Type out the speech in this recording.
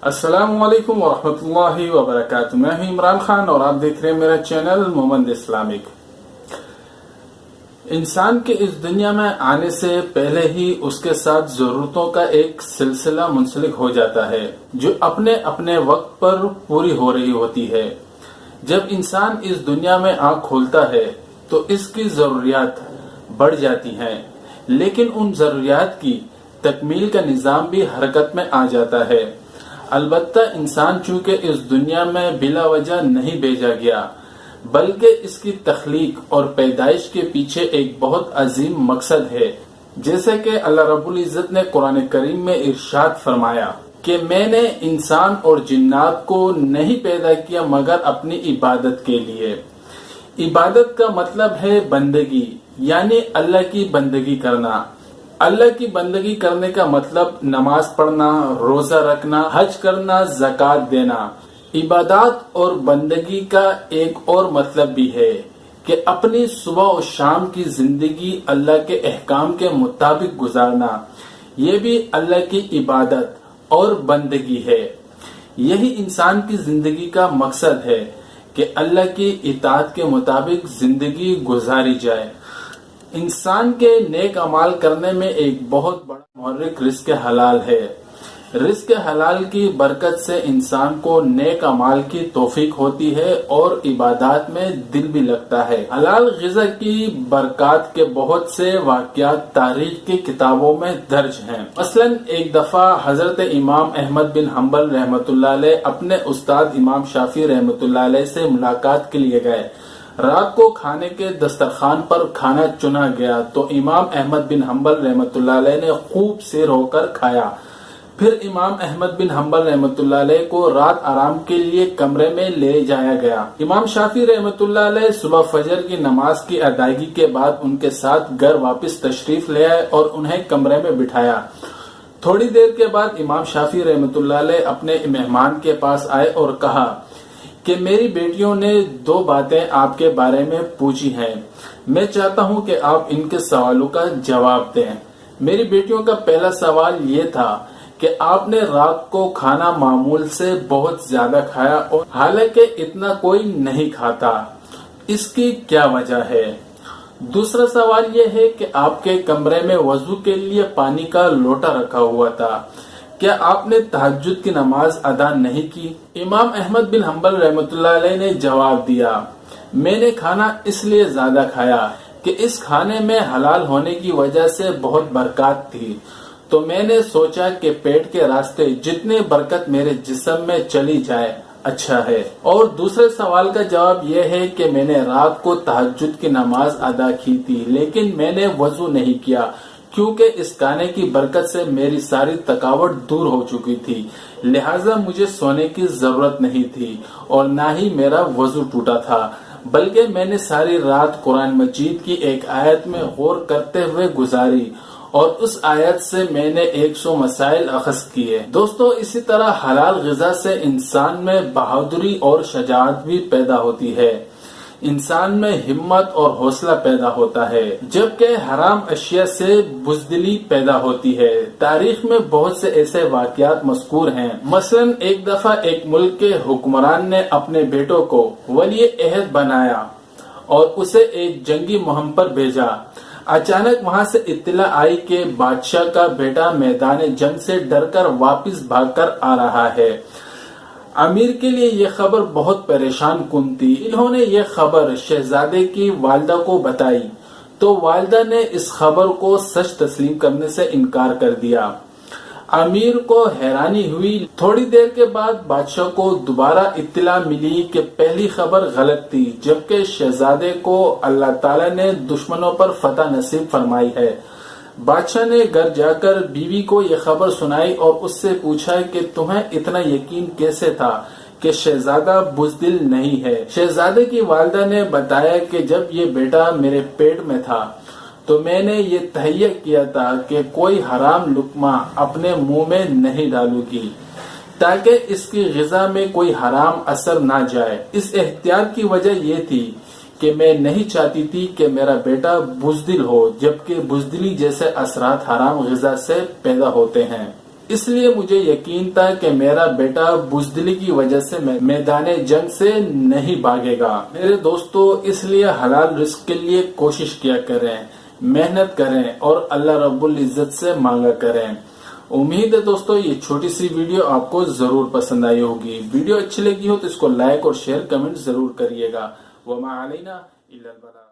السلام علیکم ورحمۃ اللہ وبرکاتہ۔ میں ہوں عمران خان اور آپ دیکھ رہے ہیں میرا چینل محمد اسلامک۔ انسان کے اس دنیا میں آنے سے پہلے ہی اس کے ساتھ ضرورتوں کا ایک سلسلہ منسلک ہو جاتا ہے جو اپنے اپنے وقت پر پوری ہو رہی ہوتی ہے۔ جب انسان اس دنیا میں آنکھ کھولتا ہے تو اس کی ضروریات بڑھ جاتی ہیں، لیکن ان ضروریات کی تکمیل کا نظام بھی حرکت میں آ جاتا ہے۔ البتہ انسان چونکہ اس دنیا میں بلا وجہ نہیں بھیجا گیا، بلکہ اس کی تخلیق اور پیدائش کے پیچھے ایک بہت عظیم مقصد ہے، جیسے کہ اللہ رب العزت نے قرآن کریم میں ارشاد فرمایا کہ میں نے انسان اور جنات کو نہیں پیدا کیا مگر اپنی عبادت کے لیے۔ عبادت کا مطلب ہے بندگی، یعنی اللہ کی بندگی کرنا۔ اللہ کی بندگی کرنے کا مطلب نماز پڑھنا، روزہ رکھنا، حج کرنا، زکوٰۃ دینا۔ عبادات اور بندگی کا ایک اور مطلب بھی ہے کہ اپنی صبح و شام کی زندگی اللہ کے احکام کے مطابق گزارنا، یہ بھی اللہ کی عبادت اور بندگی ہے۔ یہی انسان کی زندگی کا مقصد ہے کہ اللہ کی اطاعت کے مطابق زندگی گزاری جائے۔ انسان کے نیک اعمال کرنے میں ایک بہت بڑا محرک رزق حلال ہے۔ رزق حلال کی برکت سے انسان کو نیک اعمال کی توفیق ہوتی ہے اور عبادات میں دل بھی لگتا ہے۔ حلال غذا کی برکات کے بہت سے واقعات تاریخ کی کتابوں میں درج ہیں۔ مثلا ایک دفعہ حضرت امام احمد بن حنبل رحمۃ اللہ علیہ اپنے استاد امام شافعی رحمۃ اللہ علیہ سے ملاقات کے لیے گئے۔ رات کو کھانے کے دسترخوان پر کھانا چنا گیا تو امام احمد بن حنبل رحمۃ اللہ علیہ نے خوب سیر ہو کر کھایا۔ پھر امام احمد بن حنبل رحمۃ اللہ علیہ کو رات آرام کے لیے کمرے میں لے جایا گیا۔ امام شافعی رحمۃ اللہ علیہ صبح فجر کی نماز کی ادائیگی کے بعد ان کے ساتھ گھر واپس تشریف لے آئے اور انہیں کمرے میں بٹھایا۔ تھوڑی دیر کے بعد امام شافعی رحمۃ اللہ علیہ اپنے مہمان کے پاس آئے اور کہا کہ میری بیٹیوں نے 2 باتیں آپ کے بارے میں پوچھی ہیں، میں چاہتا ہوں کہ آپ ان کے سوالوں کا جواب دیں۔ میری بیٹیوں کا پہلا سوال یہ تھا کہ آپ نے رات کو کھانا معمول سے بہت زیادہ کھایا اور حالانکہ اتنا کوئی نہیں کھاتا، اس کی کیا وجہ ہے؟ دوسرا سوال یہ ہے کہ آپ کے کمرے میں وضو کے لیے پانی کا لوٹا رکھا ہوا تھا، کیا آپ نے تہجد کی نماز ادا نہیں کی؟ امام احمد بن حنبل رحمۃ اللہ علیہ نے جواب دیا، میں نے کھانا اس لیے زیادہ کھایا کہ اس کھانے میں حلال ہونے کی وجہ سے بہت برکات تھی، تو میں نے سوچا کہ پیٹ کے راستے جتنے برکت میرے جسم میں چلی جائے اچھا ہے۔ اور دوسرے سوال کا جواب یہ ہے کہ میں نے رات کو تہجد کی نماز ادا کی تھی لیکن میں نے وضو نہیں کیا کیونکہ اس کھانے کی برکت سے میری ساری تھکاوٹ دور ہو چکی تھی، لہٰذا مجھے سونے کی ضرورت نہیں تھی اور نہ ہی میرا وضو ٹوٹا تھا، بلکہ میں نے ساری رات قرآن مجید کی ایک آیت میں غور کرتے ہوئے گزاری اور اس آیت سے میں نے 100 مسائل اخذ کیے۔ دوستو، اسی طرح حلال غذا سے انسان میں بہادری اور شجاعت بھی پیدا ہوتی ہے، انسان میں ہمت اور حوصلہ پیدا ہوتا ہے، جبکہ حرام اشیاء سے بزدلی پیدا ہوتی ہے۔ تاریخ میں بہت سے ایسے واقعات مذکور ہیں۔ مثلا ایک دفعہ ایک ملک کے حکمران نے اپنے بیٹوں کو ولی عہد بنایا اور اسے ایک جنگی مہم پر بھیجا۔ اچانک وہاں سے اطلاع آئی کہ بادشاہ کا بیٹا میدان جنگ سے ڈر کر واپس بھاگ کر آ رہا ہے۔ امیر کے لیے یہ خبر بہت پریشان کن تھی۔ انہوں نے یہ خبر شہزادے کی والدہ کو بتائی تو والدہ نے اس خبر کو سچ تسلیم کرنے سے انکار کر دیا۔ امیر کو حیرانی ہوئی۔ تھوڑی دیر کے بعد بادشاہ کو دوبارہ اطلاع ملی کہ پہلی خبر غلط تھی، جبکہ شہزادے کو اللہ تعالیٰ نے دشمنوں پر فتح نصیب فرمائی ہے۔ بادشاہ نے گھر جا کر بیوی کو یہ خبر سنائی اور اس سے پوچھا کہ تمہیں اتنا یقین کیسے تھا کہ شہزادہ بزدل نہیں ہے؟ شہزادے کی والدہ نے بتایا کہ جب یہ بیٹا میرے پیٹ میں تھا تو میں نے یہ تہیہ کیا تھا کہ کوئی حرام لقمہ اپنے منہ میں نہیں ڈالوں گی تاکہ اس کی غذا میں کوئی حرام اثر نہ جائے۔ اس احتیاط کی وجہ یہ تھی کہ میں نہیں چاہتی تھی کہ میرا بیٹا بزدل ہو، جبکہ بزدلی جیسے اثرات حرام غذا سے پیدا ہوتے ہیں۔ اس لیے مجھے یقین تھا کہ میرا بیٹا بزدلی کی وجہ سے میدان جنگ سے نہیں بھاگے گا۔ میرے دوستو، اس لیے حلال رزق کے لیے کوشش کیا کریں، محنت کریں اور اللہ رب العزت سے مانگا کریں۔ امید ہے دوستو یہ چھوٹی سی ویڈیو آپ کو ضرور پسند آئی ہوگی۔ ویڈیو اچھی لگی ہو تو اس کو لائک اور شیئر کمنٹ ضرور کریے گا۔ وما علینا الا البلاغ۔